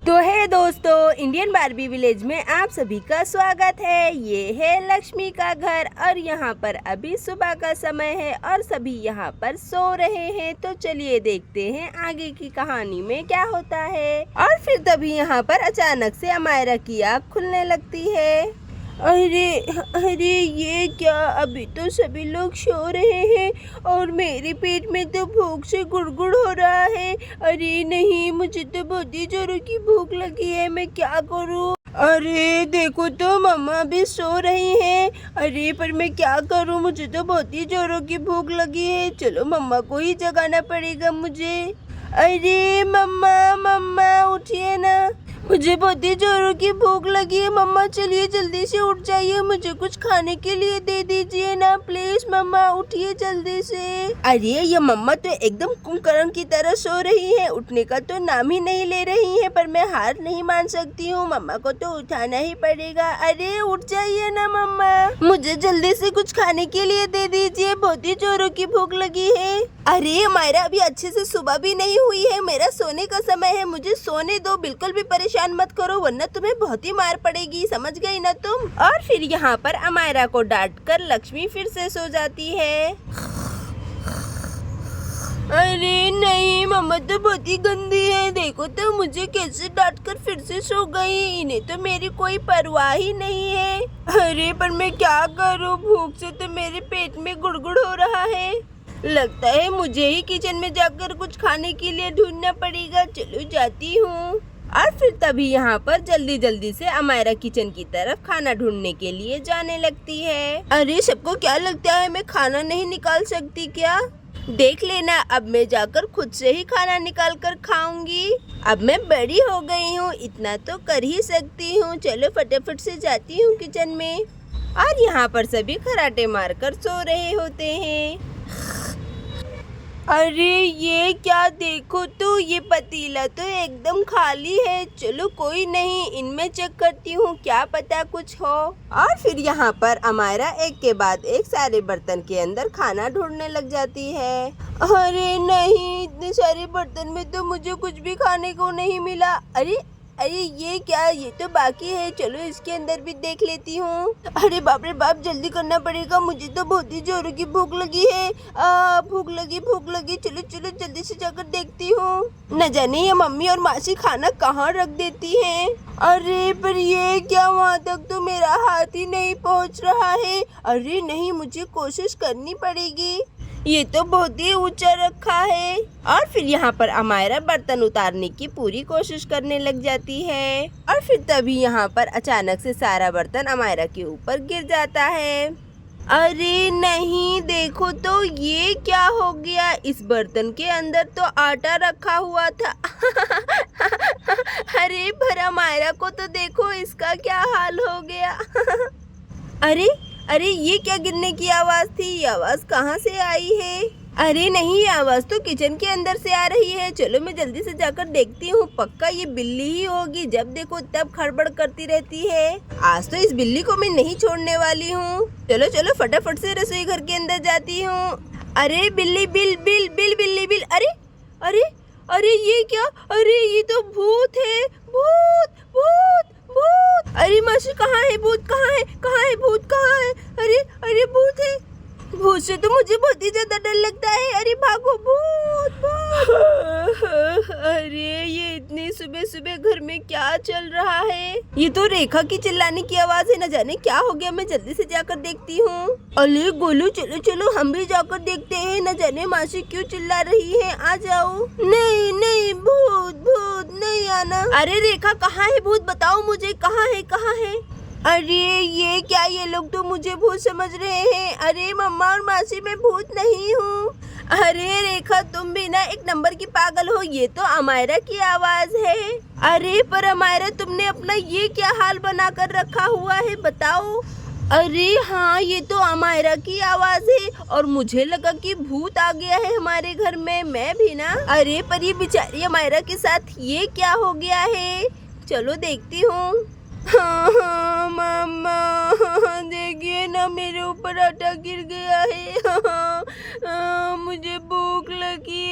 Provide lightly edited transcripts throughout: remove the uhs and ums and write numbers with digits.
तो है दोस्तों, इंडियन बारबी विलेज में आप सभी का स्वागत है। ये है लक्ष्मी का घर और यहाँ पर अभी सुबह का समय है और सभी यहाँ पर सो रहे हैं। तो चलिए देखते हैं आगे की कहानी में क्या होता है। और फिर तभी यहाँ पर अचानक से अमायरा की आँख खुलने लगती है। अरे अरे ये क्या, अभी तो सभी लोग सो रहे हैं और मेरे पेट में तो भूख से गुड़गुड़ हो रहा है। अरे नहीं, मुझे तो बहुत ही जोरों की भूख लगी है, मैं क्या करूं। अरे देखो तो मम्मा भी सो रही हैं। अरे पर मैं क्या करूं, मुझे तो बहुत ही जोरों की भूख लगी है। चलो मम्मा को ही जगाना पड़ेगा मुझे। अरे मम्मा मम्मा उठिए ना, मुझे बहुत ही जोरों की भूख लगी है। मम्मा चलिए जल्दी से उठ जाइए, मुझे कुछ खाने के लिए दे दीजिए ना प्लीज। मम्मा उठिए जल्दी से। अरे ये मम्मा तो एकदम कुंभकर्ण की तरह सो रही है, उठने का तो नाम ही नहीं ले रही है। पर मैं हार नहीं मान सकती हूँ, मम्मा को तो उठाना ही पड़ेगा। अरे उठ जाइए ना मम्मा, मुझे जल्दी से कुछ खाने के लिए दे दीजिए, बहुत ही जोरों की भूख लगी है। अरे हमारा अभी अच्छे से सुबह भी नहीं हुई है, मेरा सोने का समय है, मुझे सोने दो। बिल्कुल भी परेशान मत करो वरना तुम्हें बहुत ही मार पड़ेगी, समझ गई ना तुम। और फिर यहाँ पर अमायरा को डांट कर लक्ष्मी फिर से सो जाती है। अरे नहीं, मम्मा तो बहुत ही गंदी है, देखो तो मुझे कैसे डांट कर फिर से सो गई। इन्हें तो मेरी कोई परवाह ही नहीं है। अरे पर मैं क्या करूँ, भूख से तो मेरे पेट में गुड़गुड़ हो रहा है। लगता है मुझे ही किचन में जाकर कुछ खाने के लिए ढूंढना पड़ेगा। चलो जाती हूँ। और फिर तभी यहाँ पर जल्दी जल्दी से अमायरा किचन की तरफ खाना ढूंढने के लिए जाने लगती है। अरे सबको क्या लगता है मैं खाना नहीं निकाल सकती क्या? देख लेना, अब मैं जाकर खुद से ही खाना निकाल कर खाऊंगी। अब मैं बड़ी हो गई हूँ, इतना तो कर ही सकती हूँ। चलो फटाफट से जाती हूँ किचन में। और यहाँ पर सभी खराटे मारकर सो रहे होते हैं। अरे ये क्या, देखो तो ये पतीला तो एकदम खाली है। चलो कोई नहीं, इनमें चेक करती हूँ, क्या पता कुछ हो। और फिर यहाँ पर अमायरा एक के बाद एक सारे बर्तन के अंदर खाना ढूंढने लग जाती है। अरे नहीं, इतने सारे बर्तन में तो मुझे कुछ भी खाने को नहीं मिला। अरे अरे ये क्या, ये तो बाकी है, चलो इसके अंदर भी देख लेती हूँ। अरे बाप रे बाप, जल्दी करना पड़ेगा, मुझे तो बहुत ही जोरों की भूख लगी है। भूख लगी, चलो चलो जल्दी से जाकर देखती हूँ। न जाने ये मम्मी और मासी खाना कहाँ रख देती हैं। अरे पर ये क्या, वहाँ तक तो मेरा हाथ ही नहीं पहुँच रहा है। अरे नहीं, मुझे कोशिश करनी पड़ेगी, ये तो बहुत ही ऊंचा रखा है। और फिर यहाँ पर अमायरा बर्तन उतारने की पूरी कोशिश करने लग जाती है। और फिर तभी यहाँ पर अचानक से सारा बर्तन अमायरा के ऊपर गिर जाता है। अरे नहीं, देखो तो ये क्या हो गया, इस बर्तन के अंदर तो आटा रखा हुआ था। अरे पर अमायरा को तो देखो, इसका क्या हाल हो गया। अरे अरे ये क्या गिरने की आवाज थी, ये आवाज कहाँ से आई है? अरे नहीं, ये आवाज तो किचन के अंदर से आ रही है। चलो मैं जल्दी से जाकर देखती हूँ, पक्का ये बिल्ली ही होगी, जब देखो तब खड़बड़ करती रहती है। आज तो इस बिल्ली को मैं नहीं छोड़ने वाली हूँ। चलो चलो फटाफट से रसोई घर के अंदर जाती हूँ। अरे बिल्ली बिल बिल बिल बिल्ली बिल, अरे अरे अरे ये क्या, अरे ये तो भूत है, भूत भूत भूत। अरे मासी कहाँ है, भूत कहाँ है, कहाँ है भूत, कहाँ है? अरे अरे भूत है, भूत से तो मुझे बहुत ही ज्यादा डर लगता है। अरे भागो, भूत भूत। अरे ये इतनी सुबह सुबह घर में क्या चल रहा है? ये तो रेखा की चिल्लाने की आवाज है, न जाने क्या हो गया। मैं जल्दी से जाकर देखती हूँ। अरे गोलू चलो चलो हम भी जाकर देखते हैं, न जाने मासी क्यों चिल्ला रही है। आ जाओ। नहीं नहीं, भूत भूत नहीं आना। अरे रेखा कहाँ है भूत, बताओ मुझे, कहाँ है कहाँ है? अरे ये क्या, ये लोग तो मुझे भूत समझ रहे हैं। अरे मम्मा और मासी, मैं भूत नहीं हूँ। अरे रेखा तुम भी ना एक नंबर की पागल हो, ये तो अमायरा की आवाज है। अरे पर अमायरा, तुमने अपना ये क्या हाल बना कर रखा हुआ है, बताओ। अरे हाँ, ये तो अमायरा की आवाज है और मुझे लगा कि भूत आ गया है हमारे घर में, मैं भी ना। अरे पर ये बेचारी अमायरा के साथ ये क्या हो गया है, चलो देखती हूँ। हाँ मम्मा, देखिए ना मेरे ऊपर आटा गिर गया है। मुझे भूख लगी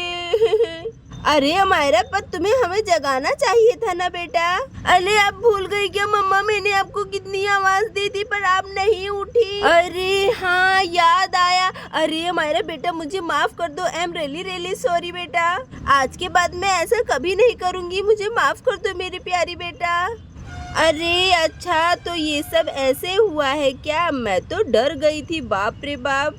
है। अरे अमायरा, पर तुम्हें हमें जगाना चाहिए था ना बेटा। अरे आप भूल गई क्या मम्मा, मैंने आपको कितनी आवाज दी थी पर आप नहीं उठी। अरे हाँ याद आया। अरे अमायरा बेटा, मुझे माफ कर दो। I am really really sorry बेटा। आज के बाद मैं ऐसा कभी नहीं करूँगी, मुझे माफ कर दो मेरी प्यारी बेटा। अरे अच्छा, तो ये सब ऐसे हुआ है क्या? मैं तो डर गई थी, बाप रे बाप।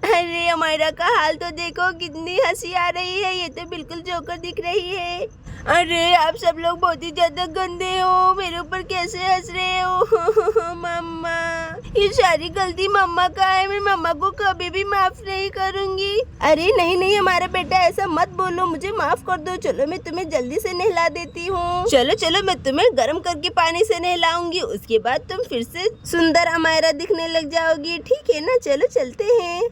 अरे अमायरा का हाल तो देखो, कितनी हंसी आ रही है, ये तो बिल्कुल जोकर दिख रही है। अरे आप सब लोग बहुत ही ज्यादा गंदे हो, मेरे ऊपर कैसे हंस रहे हो। मम्मा, ये सारी गलती मम्मा का है, मैं मम्मा को कभी भी माफ नहीं करूंगी। अरे नहीं नहीं हमारा बेटा, ऐसा मत बोलो, मुझे माफ कर दो। चलो मैं तुम्हें जल्दी से नहला देती हूँ। चलो चलो, मैं तुम्हें गर्म करके पानी से नहलाऊंगी, उसके बाद तुम फिर से सुंदर अमायरा दिखने लग जाओगी, ठीक है ना? चलो चलते हैं।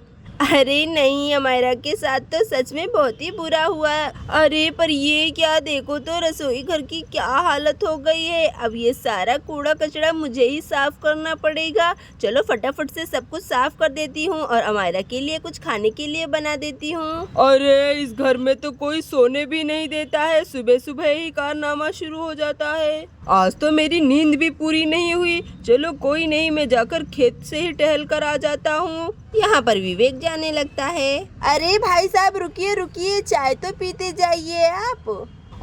अरे नहीं, अमायरा के साथ तो सच में बहुत ही बुरा हुआ। अरे पर ये क्या, देखो तो रसोई घर की क्या हालत हो गई है। अब ये सारा कूड़ा कचरा मुझे ही साफ करना पड़ेगा। चलो फटाफट से सब कुछ साफ कर देती हूँ और अमायरा के लिए कुछ खाने के लिए बना देती हूँ। अरे इस घर में तो कोई सोने भी नहीं देता है, सुबह सुबह ही कारनामा शुरू हो जाता है। आज तो मेरी नींद भी पूरी नहीं हुई। चलो कोई नहीं, मैं जाकर खेत से ही टहल कर आ जाता हूँ। यहाँ पर विवेक जाने लगता है। अरे भाई साहब रुकिए रुकिए, चाय तो पीते जाइए आप।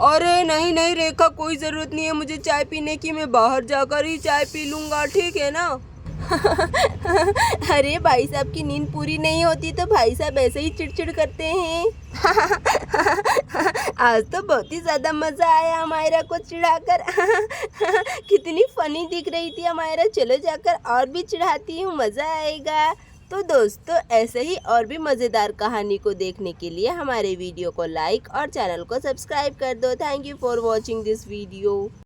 अरे नहीं नहीं रेखा, कोई जरूरत नहीं है मुझे चाय पीने की, मैं बाहर जाकर ही चाय पी लूंगा, ठीक है ना? अरे भाई साहब की नींद पूरी नहीं होती तो भाई साहब ऐसे ही चिड़चिड़ करते हैं। आज तो बहुत ही ज्यादा मजा आया अमायरा को चिढ़ाकर। कितनी फनी दिख रही थी अमायरा। चलो जाकर और भी चिढ़ाती हूँ, मजा आएगा। तो दोस्तों, ऐसे ही और भी मज़ेदार कहानी को देखने के लिए हमारे वीडियो को लाइक और चैनल को सब्सक्राइब कर दो। Thank you for watching this video.